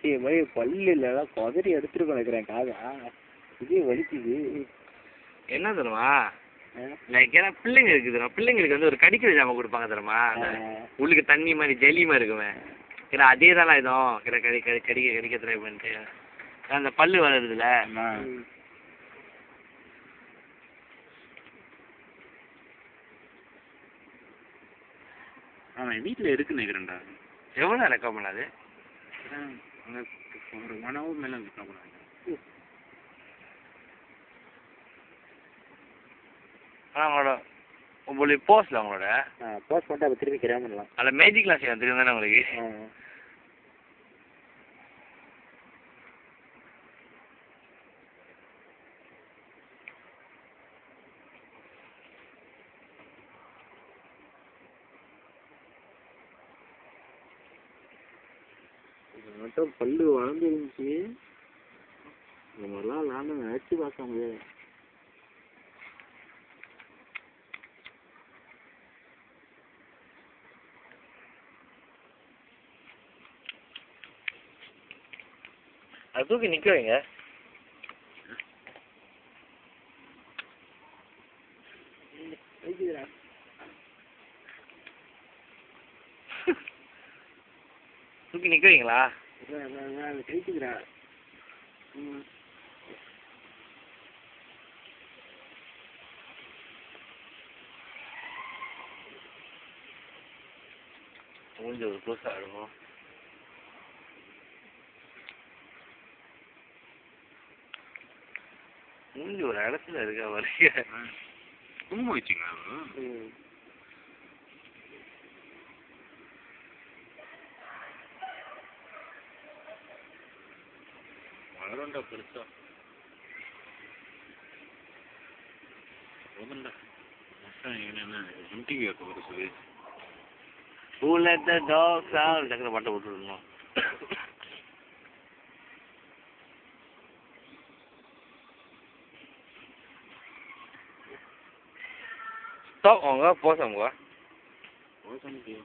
ஆசிய மாதிரி பல்லு இல்லைலாம் குதறி எடுத்துட்டு நினைக்கிறேன் காதா. இதே வலிக்குது. என்ன தெரியுமா, லைக் ஏன்னா பிள்ளைங்க இருக்குது தெரியுமா, பிள்ளைங்களுக்கு வந்து ஒரு கடிக்கிற ஜாமான் கொடுப்பாங்க தெரியுமா, உள்ளுக்கு தண்ணி மாதிரி ஜெலி மாதிரி இருக்குமே, ஏன்னா அதே தானே இதுவும் கடிக்க ட்ரை பண்ணிட்டு அந்த பல்லு வளருதுல. அவன் வீட்டில் இருக்குன்னு நினைக்கிறேன்டா. எவ்வளோ ரெக்கார்ட் பண்ணாது? ஒரு 1 hour மேலே ரெக்கார்ட் பண்ணாங்க. அவங்களோட உங்களுக்கு போஸ்ட்ல அவங்களோட போஸ்ட் பண்ணிட்டு அப்போ திரும்பி கிராம பண்ணலாம். அதில் மேஜிக் கிளாஸ் தெரியும் தானே உங்களுக்கு? மட்டும் பல்லு வளர்ந்துருந்துச்சு. இந்த மாதிரிலாம் நான் நினச்சி பார்க்க முடியாது. அது தூக்கி நிற்க வைங்க. தூக்கி நிற்க வைங்களா? கழிக்குதுடா. கொஞ்சம் ஒரு க்ளோஸ் ஆகிடும். மூஞ்சி ஒரு இடத்துல இருக்க வரைய தூங்க வச்சுங்க. வளரண்டா பெருசா போதண்டா. என்ன எம்டிவி ஆக்க ஒரு சொல்லி Who let the dogs out? டக்குனு பாட்டை விட்டுருணும். Stop அவங்க போசாமுங்க. போசாமுக்கு